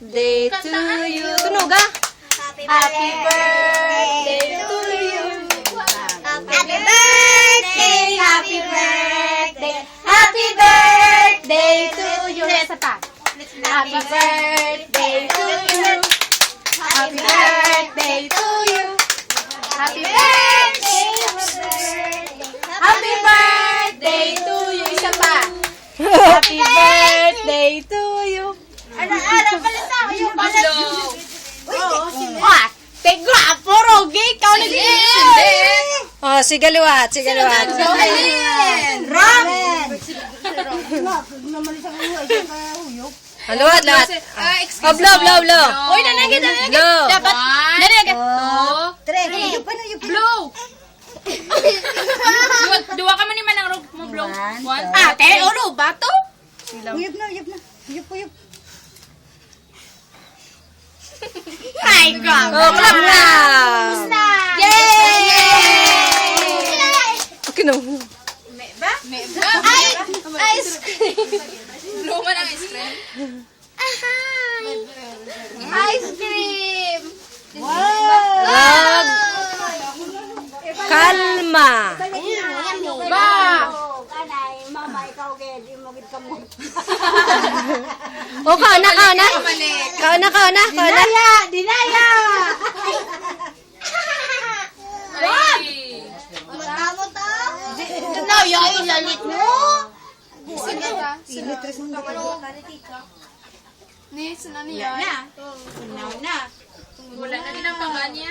birthday to you. Tunog ah. Happy birthday to you. Happy birthday, happy birthday, Happy birthday to you. Isa pa. Happy birthday to you. Happy birthday to you. Happy birthday. Happy birthday to you. Isa pa. Happy birthday to you. Ano pala sa yung pala. Ah, tegwa, porogi, ikaw na din. Oh, sigaliwat, sigaliwat. Haluat lahat. Oh, blow. Uy, nanagid. Blow. Dapat. Nanagid. Blow! Dua ka man ni manang mo blow. One. Ate, ulo, bato? Uyab na. Uyab. Ay, grabe. Oh, clap. Yay! Okay na. Ay, ice cream. Blow man ang ice cream. Ice cream. Wag. Kalma. Ba. Oh, kauna. Kauna. Dinaya. Ay. Matamo to? Dinaya, ilalit mo. Ni, sana niya. Na. Wala na din ang pangan niya.